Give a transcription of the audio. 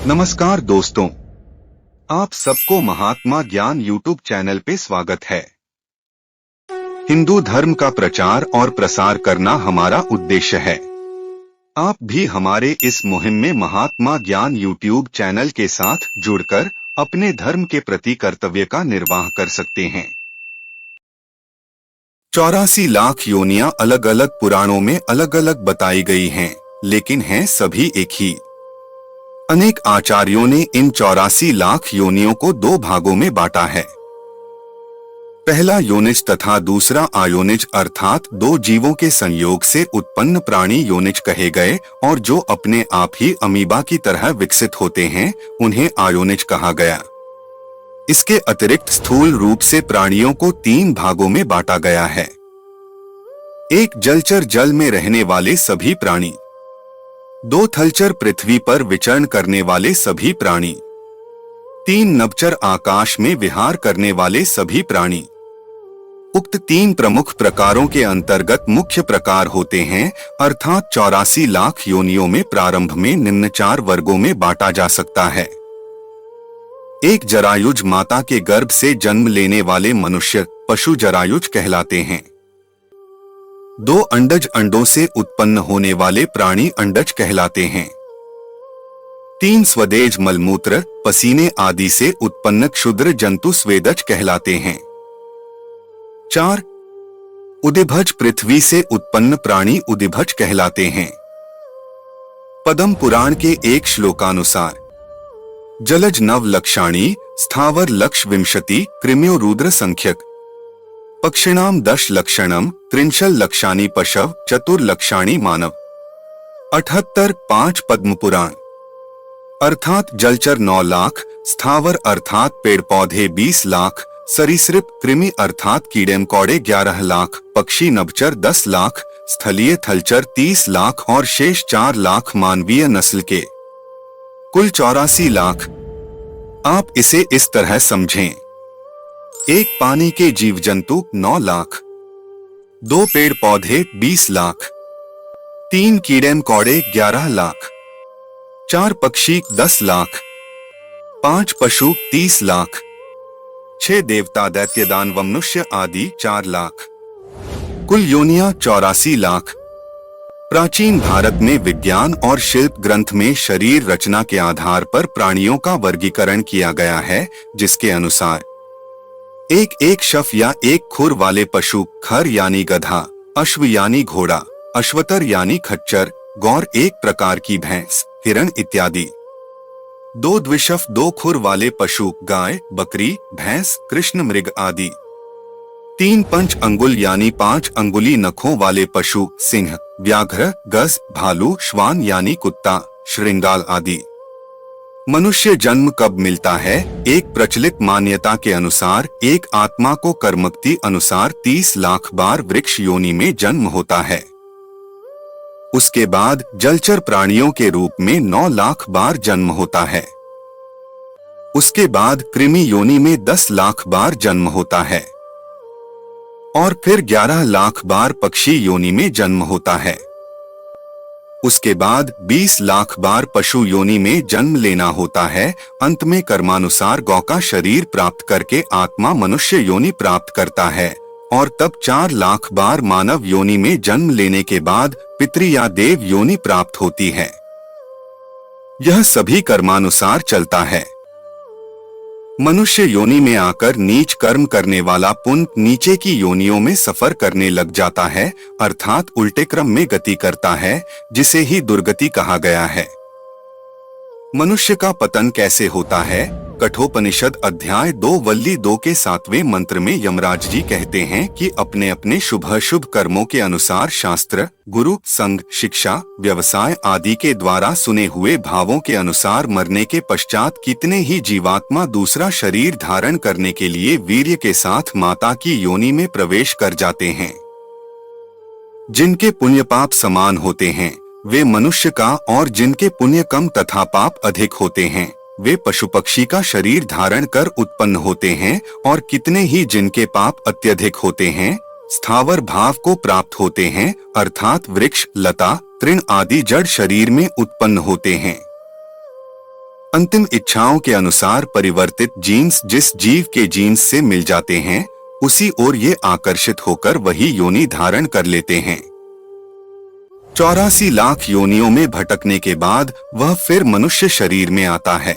नमस्कार दोस्तों, आप सबको महात्मा ज्ञान यूट्यूब चैनल पे स्वागत है। हिंदू धर्म का प्रचार और प्रसार करना हमारा उद्देश्य है। आप भी हमारे इस मुहिम में महात्मा ज्ञान यूट्यूब चैनल के साथ जुड़कर अपने धर्म के प्रति कर्तव्य का निर्वाह कर सकते हैं। 84 लाख योनियां अलग अलग पुराणों में अलग अलग बताई गई हैं, लेकिन हैं सभी एक ही। अनेक आचार्यों ने इन 84 लाख योनियों को दो भागों में बांटा है। पहला योनिज तथा दूसरा आयोनिज, अर्थात दो जीवों के संयोग से उत्पन्न प्राणी योनिज कहे गए, और जो अपने आप ही अमीबा की तरह विकसित होते हैं उन्हें आयोनिज कहा गया। इसके अतिरिक्त स्थूल रूप से प्राणियों को 3 भागों में बांटा गया है। एक जलचर, जल में रहने वाले सभी प्राणी। 2 थलचर, पृथ्वी पर विचरण करने वाले सभी प्राणी। 3 नभचर, आकाश में विहार करने वाले सभी प्राणी। उक्त 3 प्रमुख प्रकारों के अंतर्गत मुख्य प्रकार होते हैं, अर्थात 84 लाख योनियों में प्रारंभ में निम्न 4 वर्गों में बांटा जा सकता है। 1 जरायुज, माता के गर्भ से जन्म लेने वाले मनुष्य पशु जरायुज कहलाते हैं। 2 अंडज, अंडों से उत्पन्न होने वाले प्राणी अंडज कहलाते हैं। 3 स्वदेज, मलमूत्र पसीने आदि से उत्पन्न क्षुद्र जंतु स्वेदज कहलाते हैं। 4 उदिभज, पृथ्वी से उत्पन्न प्राणी उदिभज कहलाते हैं। पद्म पुराण के एक श्लोकानुसार जलज नव लक्षाणी, स्थावर लक्ष विंशति, कृम्यो रुद्र संख्यक, पक्षिणाम 10 लक्षणम, त्रिंशल लक्षाणी पशव, चतुर्लक्षाणी मानव। 78 5 पद्म पुराण, अर्थात जलचर 9 लाख, स्थावर अर्थात पेड़ पौधे 20 लाख, सरीसृप कृमि अर्थात कीड़े मकोड़े 11 लाख, पक्षी नभचर 10 लाख, स्थलीय थलचर 30 लाख और शेष 4 लाख मानवीय नस्ल के, कुल 84 लाख। आप इसे इस तरह समझें: 1 पानी के जीव जंतु 9 लाख, 2 पेड़ पौधे 20 लाख, 3 कीड़े मकोड़े 11 लाख, 4 पक्षी 10 लाख, 5 पशु 30 लाख, 6 देवता दैत्य दानव मनुष्य आदि 4 लाख, कुल योनियां 84 लाख। प्राचीन भारत में विज्ञान और शिल्प ग्रंथ में शरीर रचना के आधार पर प्राणियों का वर्गीकरण किया गया है, जिसके अनुसार एक शफ या एक खुर वाले पशु, खर यानी गधा, अश्व यानी घोड़ा, अश्वतर यानी खच्चर, गौर एक प्रकार की भैंस, हिरण इत्यादि। 2 द्विशफ, 2 खुर वाले पशु, गाय, बकरी, भैंस, कृष्ण मृग आदि। 3 पंच अंगुल यानी 5 अंगुली नखों वाले पशु, सिंह, व्याघ्र, गज, भालू, श्वान यानी कुत्ता, श्रृंगाल आदि। मनुष्य जन्म कब मिलता है? एक प्रचलित मान्यता के अनुसार एक आत्मा को कर्मक्ति अनुसार 30 लाख बार वृक्ष योनि में जन्म होता है। उसके बाद जलचर प्राणियों के रूप में 9 लाख बार जन्म होता है। उसके बाद कृमि योनि में 10 लाख बार जन्म होता है और फिर 11 लाख बार पक्षी योनि में जन्म होता है। उसके बाद 20 लाख बार पशु योनि में जन्म लेना होता है। अंत में कर्मानुसार गौ का शरीर प्राप्त करके आत्मा मनुष्य योनि प्राप्त करता है और तब 4 लाख बार मानव योनि में जन्म लेने के बाद पितृ या देव योनि प्राप्त होती है। यह सभी कर्मानुसार चलता है। मनुष्य योनि में आकर नीच कर्म करने वाला पुण्य नीचे की योनियों में सफर करने लग जाता है, अर्थात उल्टे क्रम में गति करता है, जिसे ही दुर्गति कहा गया है। मनुष्य का पतन कैसे होता है? कठोपनिषद अध्याय 2 वल्ली 2 के 7वें मंत्र में यमराज जी कहते हैं कि अपने अपने शुभ शुभ कर्मों के अनुसार शास्त्र, गुरु, संघ, शिक्षा, व्यवसाय आदि के द्वारा सुने हुए भावों के अनुसार मरने के पश्चात कितने ही जीवात्मा दूसरा शरीर धारण करने के लिए वीर्य के साथ माता की योनि में प्रवेश कर जाते हैं। जिनके पुण्य पाप समान होते हैं वे मनुष्य का, और जिनके पुण्य कम तथा पाप अधिक होते हैं वे पशु पक्षी का शरीर धारण कर उत्पन्न होते हैं, और कितने ही जिनके पाप अत्यधिक होते हैं स्थावर भाव को प्राप्त होते हैं, अर्थात वृक्ष, लता, तृण आदि जड़ शरीर में उत्पन्न होते हैं। अंतिम इच्छाओं के अनुसार परिवर्तित जीन्स जिस जीव के जीन्स से मिल जाते हैं उसी ओर ये आकर्षित होकर वही योनि धारण कर लेते हैं। 84 लाख योनियों में भटकने के बाद वह फिर मनुष्य शरीर में आता है।